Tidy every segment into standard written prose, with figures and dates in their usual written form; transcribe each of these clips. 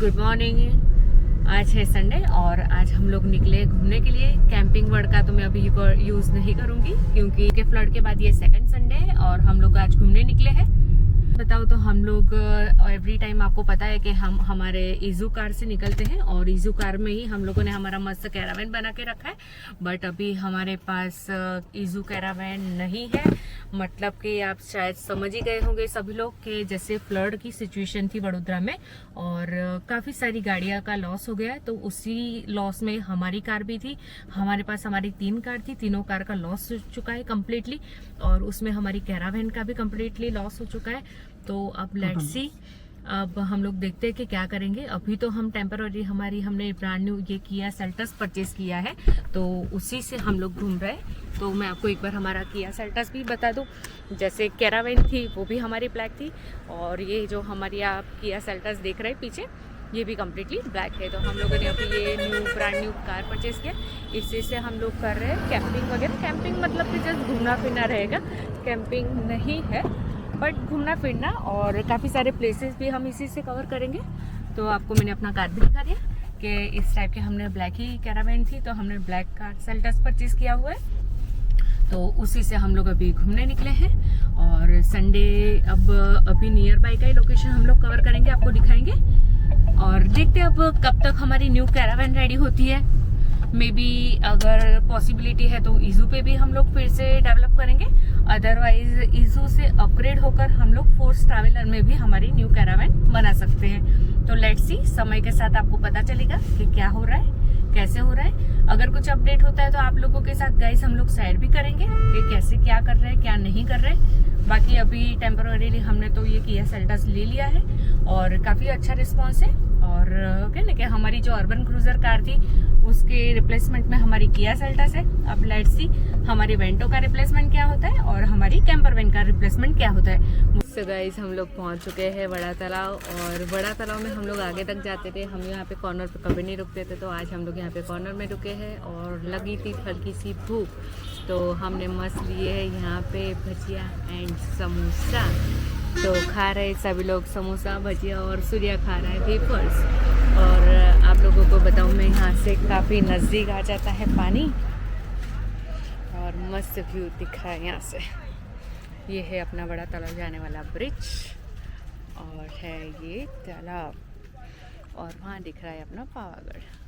Good morning. आज है Sunday और आज हम लोग निकले घूमने के लिए। कैंपिंग वर्ड का तो मैं अभी यूज़ नहीं करूँगी क्योंकि फ्लड के बाद ये सेकंड संडे है और हम लोग आज घूमने निकले हैं। बताओ तो हम लोग एवरी टाइम आपको पता है कि हम हमारे ईजू कार से निकलते हैं और ईजू कार में ही हम लोगों ने हमारा मस्त कैरावैन बना के रखा है। बट अभी हमारे पास ईजू कैरावैन नहीं है। मतलब कि आप शायद समझ ही गए होंगे सभी लोग कि जैसे फ्लड की सिचुएशन थी वडोदरा में और काफ़ी सारी गाड़ियाँ का लॉस हो गया है, तो उसी लॉस में हमारी कार भी थी। हमारे पास हमारी 3 कार थी, तीनों कार का लॉस हो चुका है कम्प्लीटली और उसमें हमारी कैरावैन का भी कम्प्लीटली लॉस हो चुका है। तो अब लेट्स सी, अब हम लोग देखते हैं कि क्या करेंगे। अभी तो हम टेम्पररी हमने ब्रांड न्यू ये किया सेल्टस परचेज किया है, तो उसी से हम लोग घूम रहे हैं। तो मैं आपको एक बार हमारा किया सेल्टस भी बता दूं। जैसे कैरावैन थी वो भी हमारी ब्लैक थी और ये जो हमारी आप किया सेल्टस देख रहे हैं पीछे, ये भी कम्प्लीटली ब्लैक है। तो हम लोगों ने अभी ये ब्रांड न्यू कार परचेज किया। इसी से हम लोग कर रहे हैं कैंपिंग वगैरह। कैंपिंग मतलब कि जस्ट घूमना फिरना रहेगा, कैंपिंग नहीं है बट घूमना फिरना, और काफ़ी सारे प्लेसेस भी हम इसी से कवर करेंगे। तो आपको मैंने अपना कार भी दिखा दिया कि इस टाइप के हमने ब्लैक ही कैरावैन थी तो हमने ब्लैक कार सेल्टस परचेज किया हुआ है। तो उसी से हम लोग अभी घूमने निकले हैं और संडे अभी नियर बाई का ही लोकेशन हम लोग कवर करेंगे, आपको दिखाएंगे और देखते हैं अब कब तक हमारी न्यू कैरावैन रेडी होती है। मे बी अगर पॉसिबिलिटी है तो ईजू पे भी हम लोग फिर से डेवलप करेंगे, अदरवाइज ईजू से अपग्रेड होकर हम लोग फोर्स ट्रैवलर में भी हमारी न्यू कैरावैन बना सकते हैं। तो लेट्स सी, समय के साथ आपको पता चलेगा कि क्या हो रहा है, कैसे हो रहा है। अगर कुछ अपडेट होता है तो आप लोगों के साथ गाइस हम लोग शेयर भी करेंगे कि कैसे क्या कर रहे हैं क्या नहीं कर रहे। बाकी अभी टेम्पररीली हमने तो ये किया सेल्टस ले लिया है और काफ़ी अच्छा रिस्पॉन्स है। और कहने कि हमारी जो अर्बन क्रूजर कार थी उसके रिप्लेसमेंट में हमारी किया सेल्टस है। अब लेट्स सी हमारी वेंटो का रिप्लेसमेंट क्या होता है और हमारी कैंपर वैन का रिप्लेसमेंट क्या होता है। मुझसे गाइस हम लोग पहुंच चुके हैं बड़ा तालाब, और बड़ा तालाब में हम लोग आगे तक जाते थे। हम यहाँ पे कॉर्नर पे कभी नहीं रुकते थे, तो आज हम लोग यहाँ पे कॉर्नर में रुके हैं और लगी थी हल्की सी भूख, तो हमने मस्त लिए है यहाँ पे भजिया एंड समोसा। तो खा रहे सभी लोग समोसा भजिया और सूर्या खा रहा है वेफर्स। और आप लोगों को बताऊँ मैं, यहाँ से काफ़ी नज़दीक आ जाता है पानी और मस्त व्यू दिख रहा है यहाँ से। ये है अपना बड़ा तालाब जाने वाला ब्रिज और है ये तालाब, और वहाँ दिख रहा है अपना पावागढ़।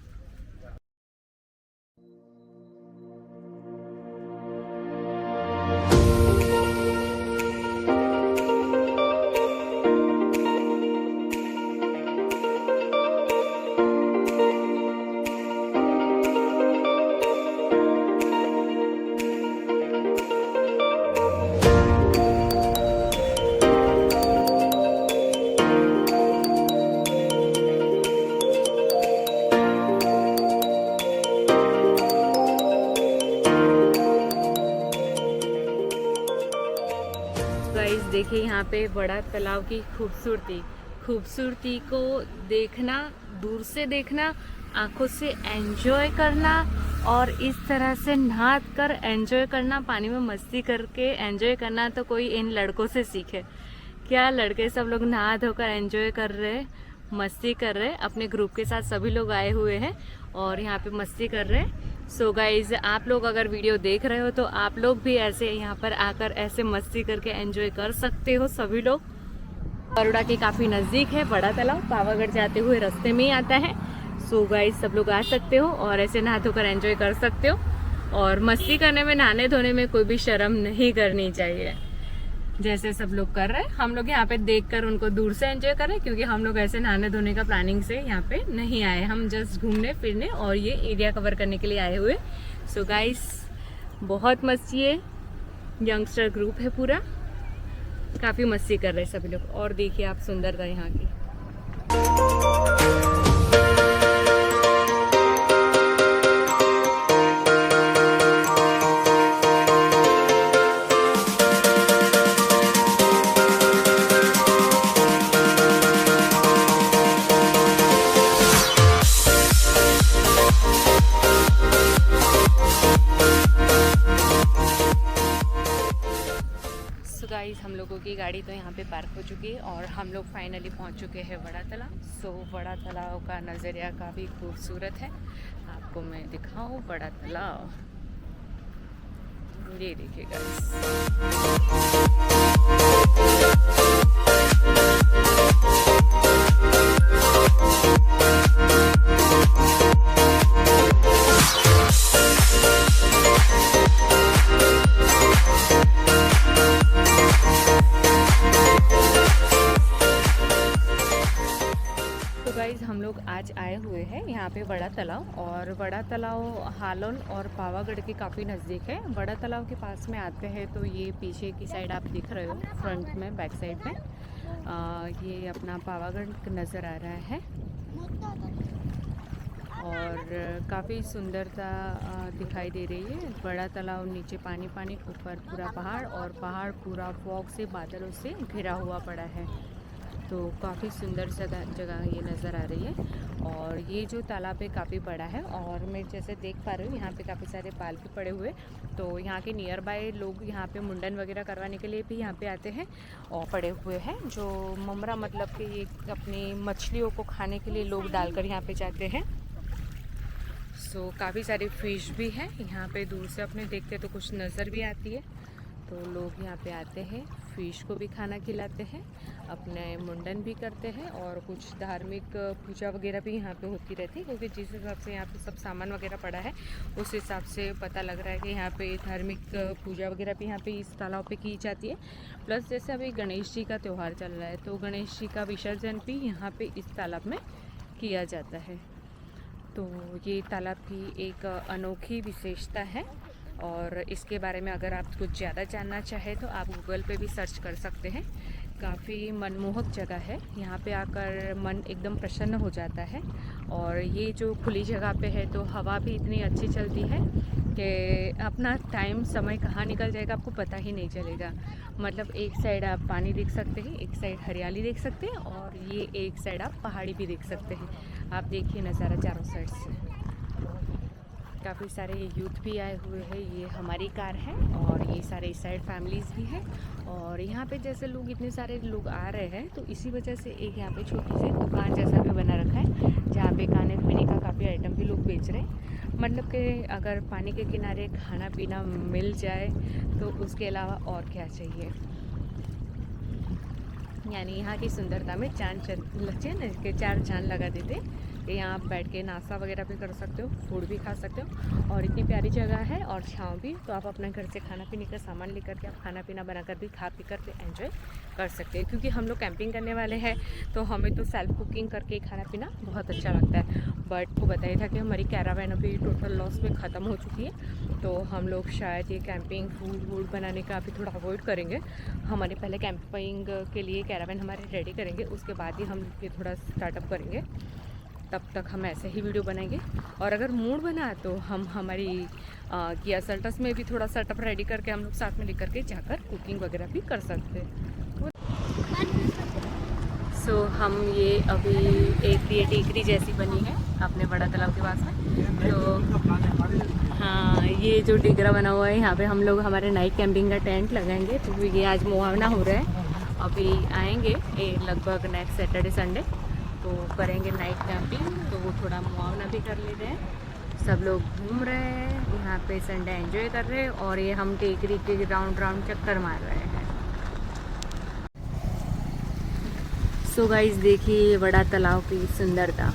देखिए यहाँ पे बड़ा तालाब की खूबसूरती को देखना, दूर से देखना, आंखों से एंजॉय करना और इस तरह से नहा कर एंजॉय करना, पानी में मस्ती करके एंजॉय करना, तो कोई इन लड़कों से सीखे क्या। लड़के सब लोग नहा धोकर एंजॉय कर रहे, मस्ती कर रहे, अपने ग्रुप के साथ सभी लोग आए हुए हैं और यहाँ पे मस्ती कर रहे हैं। सो गाइज, आप लोग अगर वीडियो देख रहे हो तो आप लोग भी ऐसे यहाँ पर आकर ऐसे मस्ती करके एंजॉय कर सकते हो सभी लोग। बड़ौदा के काफ़ी नज़दीक है बड़ा तालाब, पावागढ़ जाते हुए रास्ते में ही आता है। सो गाइज, सब लोग आ सकते हो और ऐसे नहा धोकर एंजॉय कर सकते हो। और मस्ती करने में, नहाने धोने में कोई भी शर्म नहीं करनी चाहिए, जैसे सब लोग कर रहे हैं। हम लोग यहाँ पे देखकर उनको दूर से एंजॉय कर रहे हैं क्योंकि हम लोग ऐसे नहाने धोने का प्लानिंग से यहाँ पे नहीं आए, हम जस्ट घूमने फिरने और ये एरिया कवर करने के लिए आए हुए। सो गाइस, बहुत मस्ती है, यंगस्टर ग्रुप है पूरा, काफ़ी मस्ती कर रहे हैं सभी लोग। और देखिए आप सुंदरता यहाँ की। लोगों की गाड़ी तो यहाँ पे पार्क हो चुकी है और हम लोग फाइनली पहुँच चुके हैं बड़ा तालाब। सो बड़ा तालाब का नज़रिया काफ़ी खूबसूरत है, आपको मैं दिखाऊँ बड़ा तालाब। ये देखिएगा। हम लोग आज आए हुए हैं यहाँ पे बड़ा तालाब, और बड़ा तालाब हालोन और पावागढ़ के काफ़ी नज़दीक है। बड़ा तालाब के पास में आते हैं तो ये पीछे की साइड आप दिख रहे हो, फ्रंट में बैक साइड में ये अपना पावागढ़ नज़र आ रहा है और काफ़ी सुंदरता दिखाई दे रही है। बड़ा तालाब नीचे पानी पानी, ऊपर पूरा पहाड़ और पहाड़ पूरा फॉग से बादलों से घिरा हुआ पड़ा है। तो काफ़ी सुंदर जगह ये नज़र आ रही है और ये जो तालाब है काफ़ी बड़ा है और मैं जैसे देख पा रही हूँ यहाँ पे काफ़ी सारे पाल भी पड़े हुए। तो यहाँ के नियर बाय लोग यहाँ पे मुंडन वगैरह करवाने के लिए भी यहाँ पे आते हैं और पड़े हुए हैं। जो ममरा मतलब कि ये अपनी मछलियों को खाने के लिए लोग डालकर यहाँ पे जाते हैं। सो काफ़ी सारी फिश भी है यहाँ पे, दूर से अपने देखते तो कुछ नज़र भी आती है। तो लोग यहाँ पे आते हैं, फ़िश को भी खाना खिलाते हैं, अपने मुंडन भी करते हैं और कुछ धार्मिक पूजा वगैरह भी यहाँ पे होती रहती है, क्योंकि जिस हिसाब से यहाँ पे सब सामान वगैरह पड़ा है उस हिसाब से पता लग रहा है कि यहाँ पे धार्मिक पूजा वगैरह भी यहाँ पे इस तालाब पे की जाती है। प्लस जैसे अभी गणेश जी का त्यौहार चल रहा है तो गणेश जी का विसर्जन भी यहाँ पे इस तालाब में किया जाता है। तो ये तालाब की एक अनोखी विशेषता है और इसके बारे में अगर आप कुछ ज़्यादा जानना चाहें तो आप गूगल पे भी सर्च कर सकते हैं। काफ़ी मनमोहक जगह है, यहाँ पे आकर मन एकदम प्रसन्न हो जाता है। और ये जो खुली जगह पे है तो हवा भी इतनी अच्छी चलती है कि अपना टाइम समय कहाँ निकल जाएगा आपको पता ही नहीं चलेगा। मतलब एक साइड आप पानी देख सकते हैं, एक साइड हरियाली देख सकते हैं और ये एक साइड आप पहाड़ी भी देख सकते हैं। आप देखिए नज़ारा चारों साइड से। काफ़ी सारे यूथ भी आए हुए हैं, ये हमारी कार है और ये सारे इस साइड फैमिलीज़ भी हैं। और यहाँ पे जैसे लोग इतने सारे लोग आ रहे हैं तो इसी वजह से एक यहाँ पे छोटी सी दुकान जैसा भी बना रखा है जहाँ पे खाने पीने का काफ़ी आइटम भी लोग बेच रहे हैं। मतलब कि अगर पानी के किनारे खाना पीना मिल जाए तो उसके अलावा और क्या चाहिए। यानी यहाँ की सुंदरता में चांद लगे ना कि चार चांद लगा देते कि यहाँ आप बैठ के नाश्ता वगैरह भी कर सकते हो, फूड भी खा सकते हो और इतनी प्यारी जगह है और छाँव भी। तो आप अपने घर से खाना पीने का सामान लेकर के आप खाना पीना बनाकर भी खा पी कर के एंजॉय कर सकते हैं। क्योंकि हम लोग कैंपिंग करने वाले हैं तो हमें तो सेल्फ कुकिंग करके खाना पीना बहुत अच्छा लगता है। बट वो बताया था कि हमारी कैरावैन अभी टोटल लॉस में ख़त्म हो चुकी है तो हम लोग शायद ये कैंपिंग फूड वूड बनाने का अभी थोड़ा अवॉइड करेंगे। हमारे पहले कैंपिंग के लिए कैरावैन हमारे रेडी करेंगे, उसके बाद ही हम ये थोड़ा स्टार्टअप करेंगे। तब तक हम ऐसे ही वीडियो बनाएंगे और अगर मूड बना तो हम हमारी किया सेल्टस में भी थोड़ा सेटअप रेडी करके हम लोग साथ में लेकर के जाकर कुकिंग वगैरह भी कर सकते हैं। सो हम ये अभी एक ये टेकरी जैसी बनी है अपने बड़ा तालाब के पास में। तो हाँ, ये जो टेकरा बना हुआ है यहाँ पे हम लोग हमारे नाइट कैंपिंग का टेंट लगाएंगे। तो ये आज मुआवना हो रहा है, अभी आएंगे लगभग नेक्स्ट सैटरडे संडे तो करेंगे नाइट कैंपिंग। तो वो थोड़ा मुआवना भी कर ले रहे हैं, सब लोग घूम रहे हैं यहाँ पे, संडे एंजॉय कर रहे हैं और ये हम टेकरी के राउंड चक्कर मार रहे हैं। सो गाइस देखिए बड़ा तालाब की सुंदरता।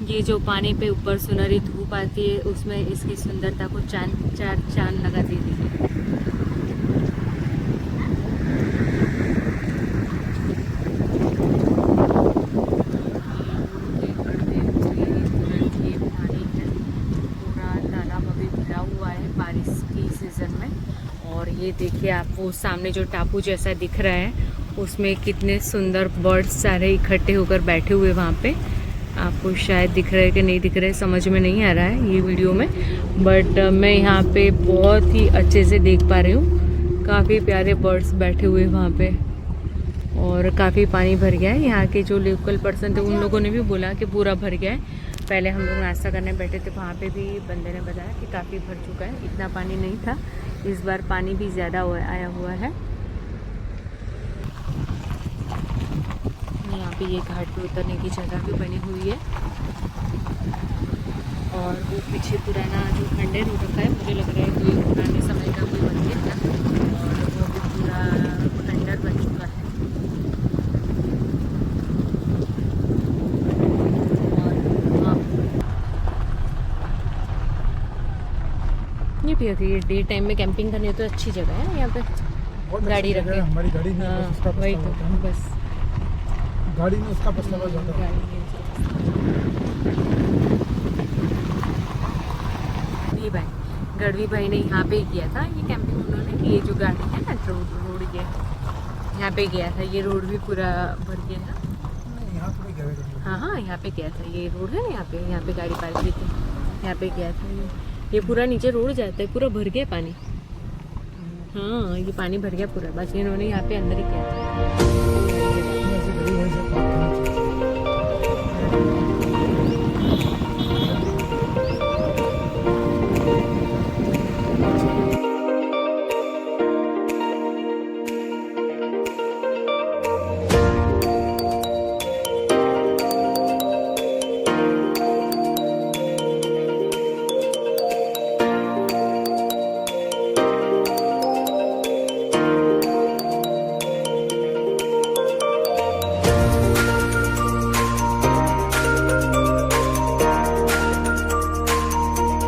ये जो पानी पे ऊपर सुनहरी धूप आती है उसमें इसकी सुंदरता को चार चांद लगा देती है। ये देखिए आप वो सामने जो टापू जैसा दिख रहा है उसमें कितने सुंदर बर्ड्स सारे इकट्ठे होकर बैठे हुए वहाँ पे। आपको शायद दिख रहा है कि नहीं दिख रहा है, समझ में नहीं आ रहा है ये वीडियो में, बट मैं यहाँ पे बहुत ही अच्छे से देख पा रही हूँ। काफ़ी प्यारे बर्ड्स बैठे हुए वहाँ पे और काफ़ी पानी भर गया है। यहाँ के जो लोकल पर्सन थे उन लोगों ने भी बोला कि पूरा भर गया है। पहले हम लोग नाश्ता करने बैठे थे, वहाँ पे भी बंदे ने बताया कि काफ़ी भर चुका है, इतना पानी नहीं था। इस बार पानी भी ज़्यादा आया हुआ है। यहाँ पे ये घाट पे उतरने की जगह भी बनी हुई है और वो पीछे पुराना जो खंडर हो रखा है, मुझे लग रहा है कोई पुराने समय का कोई मंदिर था और वो भी पूरा खंडर बन चुका है। और हाँ, ये भी होती है डे टाइम में कैंपिंग करने तो अच्छी जगह है। यहाँ पे गाड़ी रख के, हमारी गाड़ी में उसका वही तो बस गाड़ी में उसका बस लगा जाता है। गढ़वी भाई ने यहाँ पे ही किया था ये कैंपिंग। उन्होंने ये जो गाड़ी है ना रोड ये यहाँ पे गया था। ये रोड भी पूरा भर गया था। यहाँ पे गया था। हाँ, यहाँ पे गया था। ये रोड है ना, यहाँ पे गाड़ी पार्क की थी, यहाँ पे गया था। ये पूरा नीचे रोड जाता है, पूरा भर गया पानी। हाँ, ये पानी भर गया पूरा, बस इन्होंने यहाँ पे अंदर ही किया था।